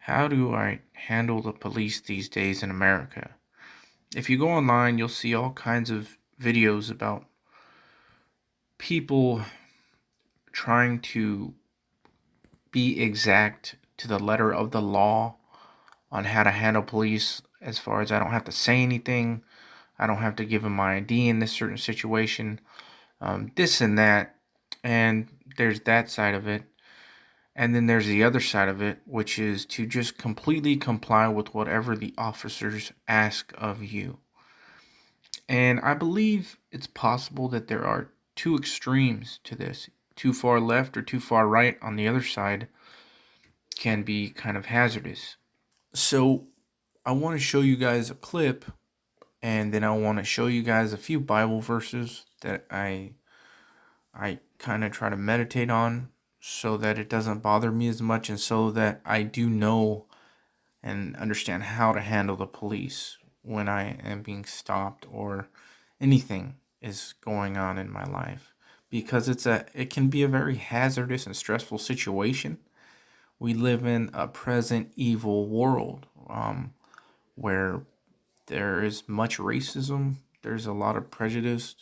How do I handle the police these days in America? If you go online, you'll see all kinds of videos about people trying to be exact to the letter of the law on how to handle police, as far as I don't have to say anything, I don't have to give them my ID in this certain situation, this and that. And there's that side of it. And then there's the other side of it, which is to just completely comply with whatever the officers ask of you. And I believe it's possible that there are two extremes to this. Too far left or too far right on the other side can be kind of hazardous. So I want to show you guys a clip, and then I want to show you guys a few Bible verses that I kind of try to meditate on so that it doesn't bother me as much, and so that I do know and understand how to handle the police when I am being stopped or anything is going on in my life, because it can be a very hazardous and stressful situation. We live in a present evil world, where there is much racism, there's a lot of prejudice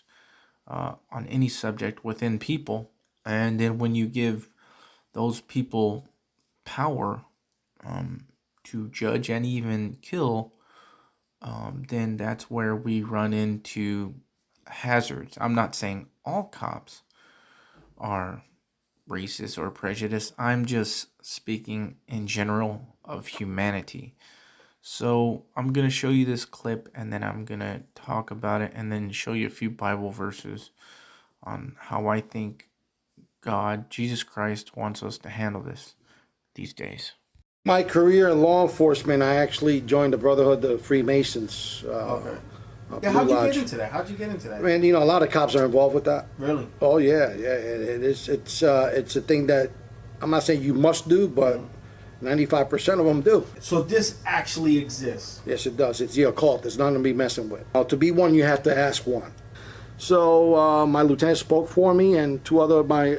on any subject within people. And then when you give those people power to judge and even kill, then that's where we run into hazards. I'm not saying all cops are racist or prejudiced. I'm just speaking in general of humanity. So I'm going to show you this clip, and then I'm going to talk about it, and then show you a few Bible verses on how I think God, Jesus Christ, wants us to handle this these days. My career in law enforcement, I actually joined the Brotherhood of Freemasons. Okay. Yeah, Blue how'd you Lodge. get into that? How'd you get into that? And a lot of cops are involved with that. Really? Oh yeah, yeah. It is. It's a thing that I'm not saying you must do, but 95% of them do. So this actually exists. Yes, it does. It's the occult. There's nothing to be messing with. To be one, you have to ask one. So my lieutenant spoke for me, and two other of my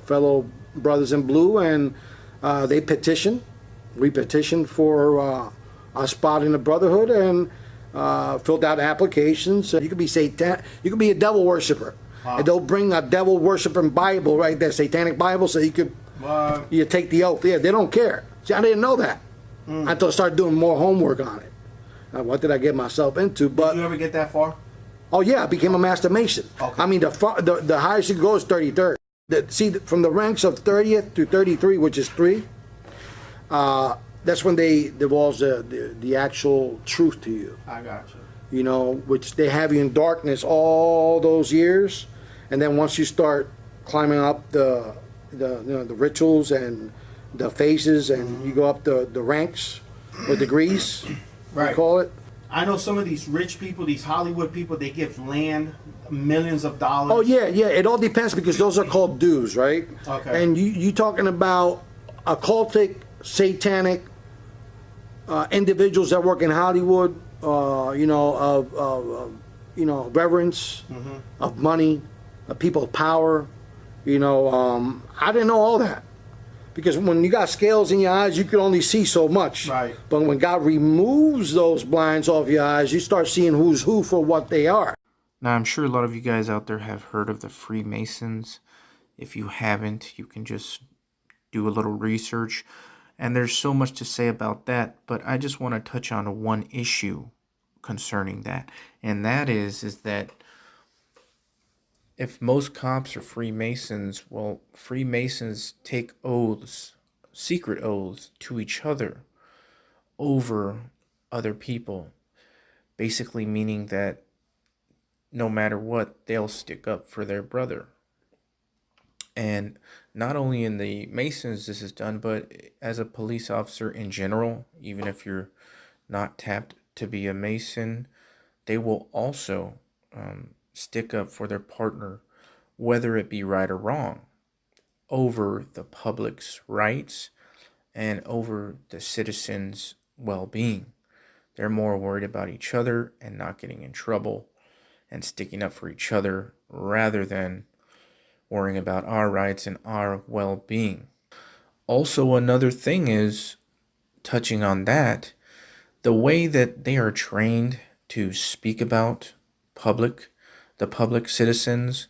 fellow brothers in blue, and they petitioned. We petitioned for a spot in the Brotherhood, and filled out applications. You could be you could be a devil worshiper. Wow. And they'll bring a devil worshiping Bible right there, satanic Bible, so you could you take the oath. Yeah, they don't care. See, I didn't know that until I started doing more homework on it. What did I get myself into? But Did you ever get that far? oh yeah, I became a master mason. Okay. I mean, the highest you can go is 33rd. See, from the ranks of 30th to 33, which is 3, that's when they divulge the actual truth to you. I got you. Which they have you in darkness all those years, and then once you start climbing up the rituals and the phases, and you go up the ranks or degrees, Right. we call it. I know some of these rich people, these Hollywood people, they give land, millions of dollars. Oh yeah, yeah. It all depends, because those are called dues, right? Okay. And you talking about occultic, satanic individuals that work in Hollywood, of reverence, of money, of people of power. I didn't know all that, because when you got scales in your eyes, you can only see so much. Right. But when God removes those blinds off your eyes, you start seeing who's who for what they are. Now, I'm sure a lot of you guys out there have heard of the Freemasons. If you haven't, you can just do a little research. And there's so much to say about that, but I just want to touch on one issue concerning that. And that is that if most cops are Freemasons, well, Freemasons take oaths, secret oaths, to each other over other people. Basically meaning that no matter what, they'll stick up for their brother. And not only in the Masons this is done, but as a police officer in general, even if you're not tapped to be a Mason, they will also stick up for their partner, whether it be right or wrong, over the public's rights and over the citizens' well-being. They're more worried about each other and not getting in trouble and sticking up for each other, rather than worrying about our rights and our well-being. Also, another thing is touching on that, the way that they are trained to speak about the public citizens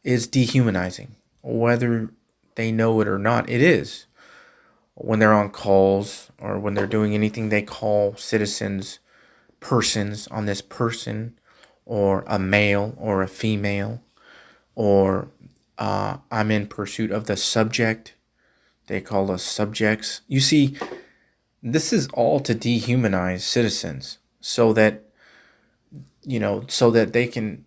is dehumanizing. Whether they know it or not, it is. When they're on calls or when they're doing anything, they call citizens persons on this person, or a male or a female, or I'm in pursuit of the subject. They call us subjects. You see, this is all to dehumanize citizens so that, so that they can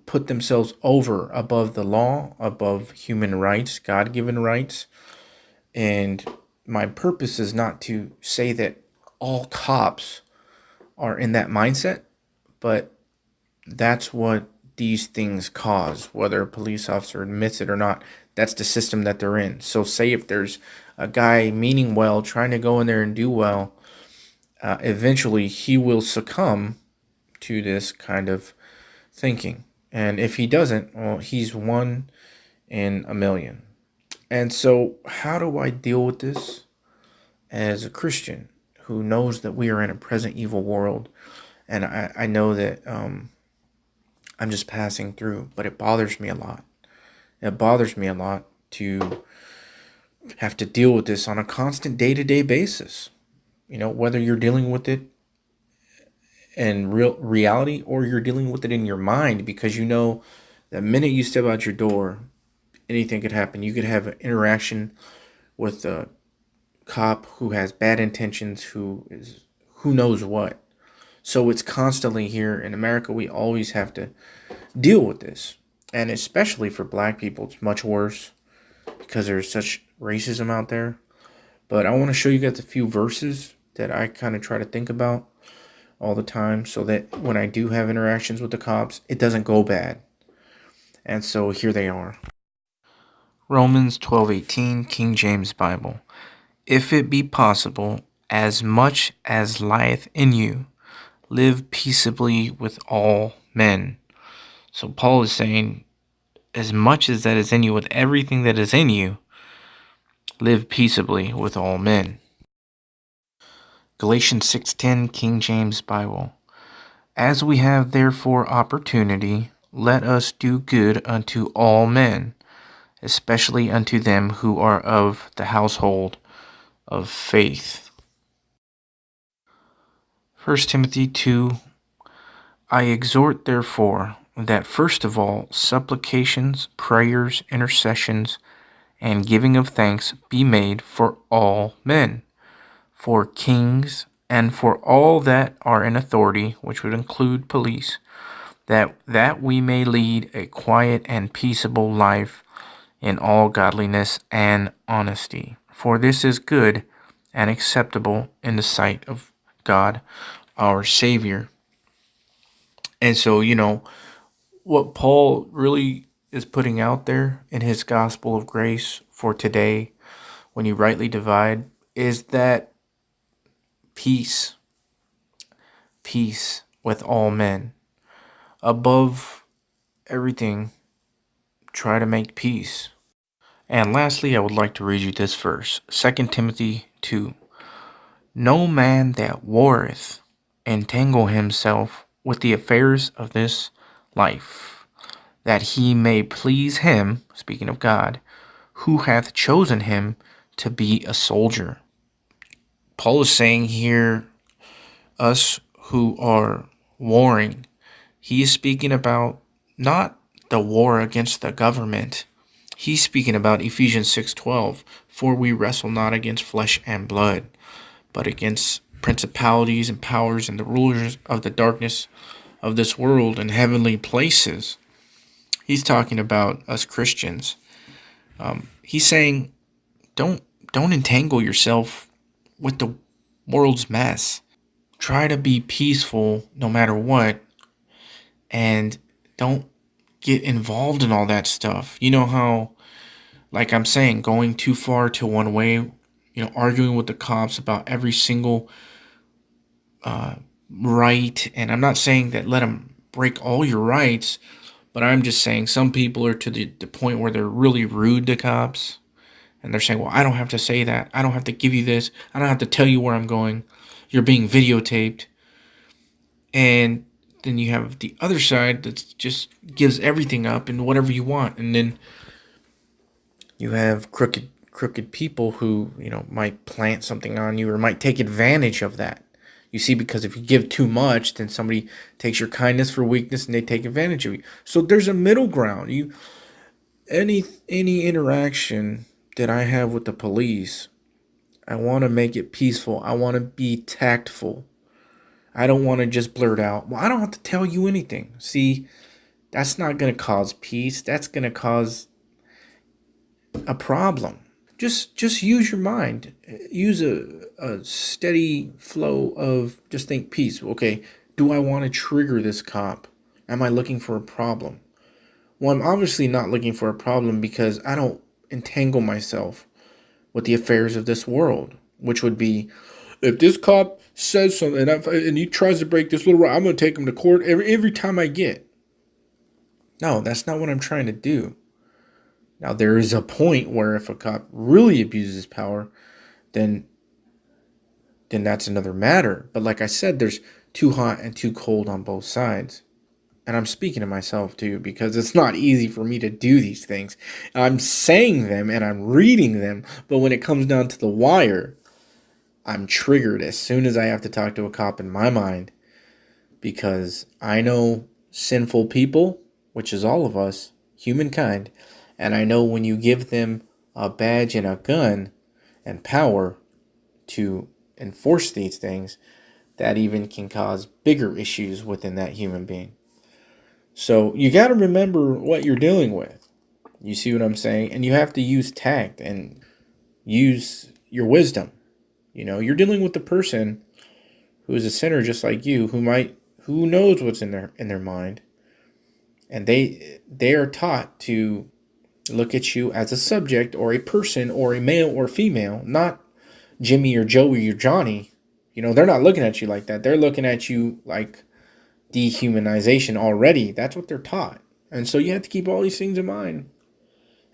put themselves over above the law, above human rights, God-given rights. And my purpose is not to say that all cops are in that mindset, but that's what these things cause, whether a police officer admits it or not. That's the system that they're in. So say if there's a guy meaning well, trying to go in there and do well, eventually he will succumb to this kind of thinking. And if he doesn't, well, he's one in a million. And so how do I deal with this as a Christian who knows that we are in a present evil world? And I know that I'm just passing through, but it bothers me a lot. It bothers me a lot to have to deal with this on a constant day-to-day basis. Whether you're dealing with it in real reality or you're dealing with it in your mind, because the minute you step out your door, anything could happen. You could have an interaction with a cop who has bad intentions, who knows what. So it's constantly here in America. We always have to deal with this. And especially for black people, it's much worse because there's such racism out there. But I want to show you guys a few verses that I kind of try to think about all the time so that when I do have interactions with the cops, it doesn't go bad. And so here they are. Romans 12:18, King James Bible. If it be possible, as much as lieth in you, live peaceably with all men. So Paul is saying, as much as that is in you, with everything that is in you, live peaceably with all men. Galatians 6:10, King James Bible. As we have therefore opportunity, let us do good unto all men, especially unto them who are of the household of faith. 1 Timothy 2, I exhort therefore that first of all supplications, prayers, intercessions, and giving of thanks be made for all men, for kings, and for all that are in authority, which would include police, that we may lead a quiet and peaceable life in all godliness and honesty. For this is good and acceptable in the sight of God, our Savior. And so, what Paul really is putting out there in his gospel of grace for today, when you rightly divide, is that peace with all men. Above everything, try to make peace. And lastly, I would like to read you this verse, 2 Timothy 2. No man that warreth entangle himself with the affairs of this life, that he may please him, speaking of God, who hath chosen him to be a soldier. Paul is saying here, us who are warring, he is speaking about not the war against the government. He's speaking about Ephesians 6:12, for we wrestle not against flesh and blood, but against principalities and powers and the rulers of the darkness of this world in heavenly places. He's talking about us Christians. He's saying, don't entangle yourself with the world's mess. Try to be peaceful no matter what, and don't get involved in all that stuff. You know how, like I'm saying, going too far to one way, arguing with the cops about every single right. And I'm not saying that let them break all your rights, but I'm just saying some people are to the point where they're really rude to cops And they're saying, well, I don't have to say that. I don't have to give you this. I don't have to tell you where I'm going. You're being videotaped. And then you have the other side that just gives everything up and whatever you want. And then you have crooked people who, might plant something on you or might take advantage of that. You see, because if you give too much, then somebody takes your kindness for weakness and they take advantage of you. So there's a middle ground. Any interaction that I have with the police, I want to make it peaceful. I want to be tactful. I don't want to just blurt out, well, I don't have to tell you anything. See, that's not going to cause peace. That's going to cause a problem. Just use your mind. Use a steady flow of just think peace. Okay, do I want to trigger this cop? Am I looking for a problem? Well, I'm obviously not looking for a problem because I don't entangle myself with the affairs of this world, which would be, if this cop says something and he tries to break this little rule, I'm going to take him to court every time I get. No, that's not what I'm trying to do. Now, there is a point where if a cop really abuses his power, then that's another matter. But like I said, there's too hot and too cold on both sides. And I'm speaking to myself too, because it's not easy for me to do these things. I'm saying them and I'm reading them, but when it comes down to the wire, I'm triggered as soon as I have to talk to a cop in my mind, because I know sinful people, which is all of us, humankind, and I know when you give them a badge and a gun and power to enforce these things, that even can cause bigger issues within that human being. So you got to remember what you're dealing with. You see what I'm saying? And you have to use tact and use your wisdom. You're dealing with a person who is a sinner just like you, who knows what's in their mind. And they are taught to look at you as a subject or a person or a male or female, not Jimmy or Joey or Johnny. They're not looking at you like that. They're looking at you like dehumanization already. That's what they're taught. And so you have to keep all these things in mind.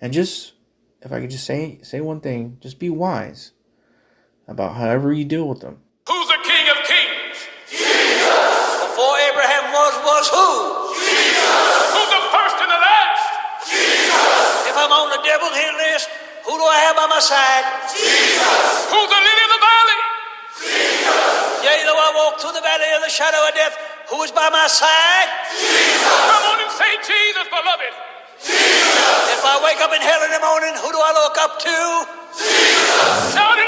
And just, if I could just say one thing, just be wise about however you deal with them. Who's the King of Kings? Jesus! Before Abraham was who? Jesus! Who's the first and the last? Jesus! If I'm on the devil's hit list, who do I have by my side? Jesus! Who's the lily of the valley? Jesus! Yea, though I walk through the valley of the shadow of death, who is by my side? Jesus! Come on and say Jesus, beloved. Jesus! If I wake up in hell in the morning, who do I look up to? Jesus! Shout it